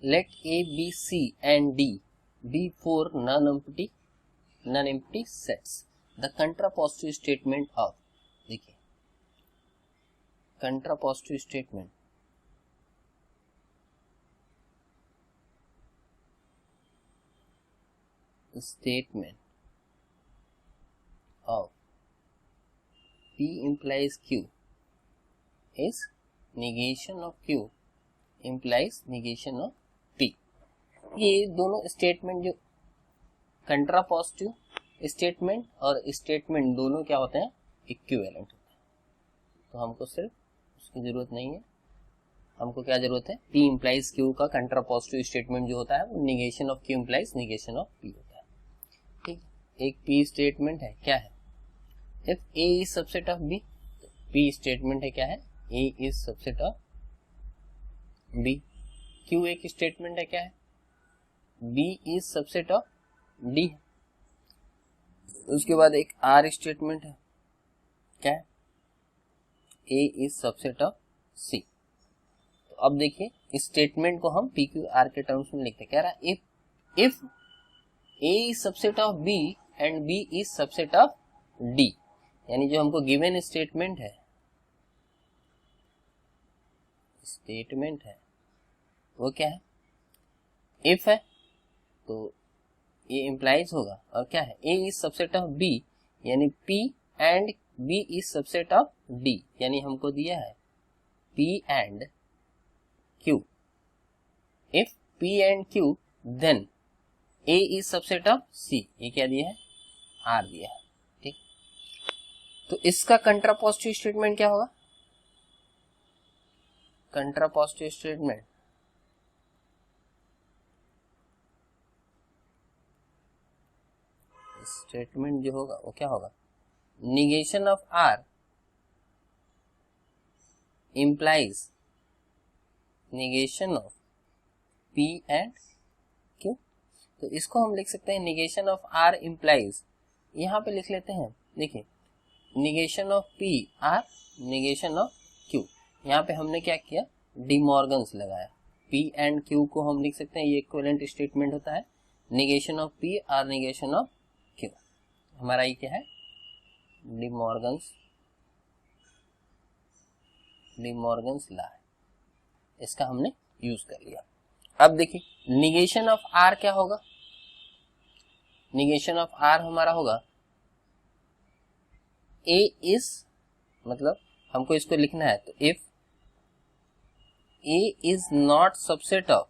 let A, B, C and D be four non-empty sets. The contrapositive statement of, देखिए contrapositive statement of P implies Q is negation of Q implies negation of P. ये दोनों statement जो कंट्रापोजिटिव statement और statement दोनों क्या होते हैं, equivalent होते हैं. तो हमको सिर्फ उसकी जरूरत नहीं है, हमको क्या जरूरत है, P implies Q का कंट्रापोजिटिव स्टेटमेंट जो होता है वो negation of Q implies negation of P होता है. ठीक, एक P स्टेटमेंट है, क्या है, if A is subset of B, P statement है क्या है, A is subset of B. Q एक स्टेटमेंट है क्या है, B is subset of D. उसके बाद एक R स्टेटमेंट है, क्या है, A is subset of C. तो अब देखिए इस स्टेटमेंट को हम PQR के टर्म्स में लिखते हैं. कह रहा है if A is subset of B and B is subset of D, यानी जो हमको गिवन स्टेटमेंट है वो क्या है, इफ है तो ये इम्प्लाइज होगा, और क्या है, A is subset of B यानी P and B is subset of D, यानी हमको दिया है P and Q. If P and Q then A is subset of C, ये क्या दिया है, R दिया है. ठीक, तो इसका कंट्रापोजिटिव स्टेटमेंट क्या होगा, कंट्रापोजिटिव स्टेटमेंट जो होगा वो क्या होगा, negation of R implies negation of P and Q. तो इसको हम लिख सकते हैं निगेशन ऑफ R implies, यहां पे लिख लेते हैं, देखिए negation of P R negation of Q. यहाँ पे हमने क्या किया, डी मॉर्गन्स लगाया. P एंड Q को हम लिख सकते हैं, ये इक्विवेलेंट स्टेटमेंट होता है, निगेशन ऑफ P और निगेशन ऑफ Q. हमारा ये क्या है, डी मॉर्गन्स लॉ है, इसका हमने यूज कर लिया. अब देखिए निगेशन ऑफ R क्या होगा, निगेशन ऑफ R हमारा होगा A इज, मतलब हमको इसको लिखना है, तो if A is not subset of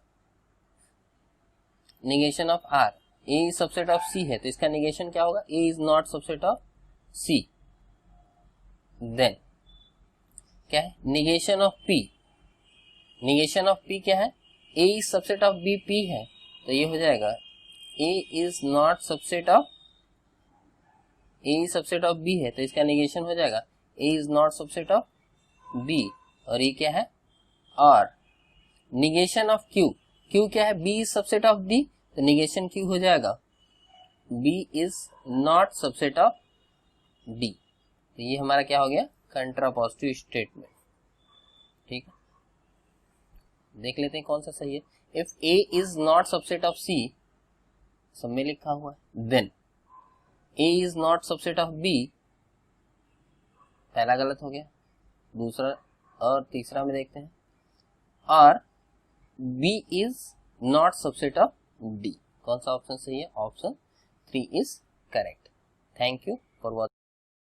negation of R, A is subset of C है, तो इसका negation क्या होगा, A is not subset of C. Then क्या है, negation of P, negation of P क्या है, A is subset of B, P है, तो ये हो जाएगा A is not subset of, A is subset of B है, तो इसका negation हो जाएगा A is not subset of B. और ये क्या है, और निगेशन ऑफ Q, Q क्या है, B is subset of D, तो निगेशन Q हो जाएगा B is not subset of D. तो ये हमारा क्या हो गया, कंट्रापोजिटिव स्टेटमेंट. ठीक है, देख लेते हैं कौन सा सही है. If A is not subset of C, सब में लिखा हुआ है, then A is not subset of B, पहला गलत हो गया, दूसरा और तीसरा में देखते हैं, और B is not subset of D. कौन सा ऑप्शन सही है, option 3 is correct. Thank you for watching.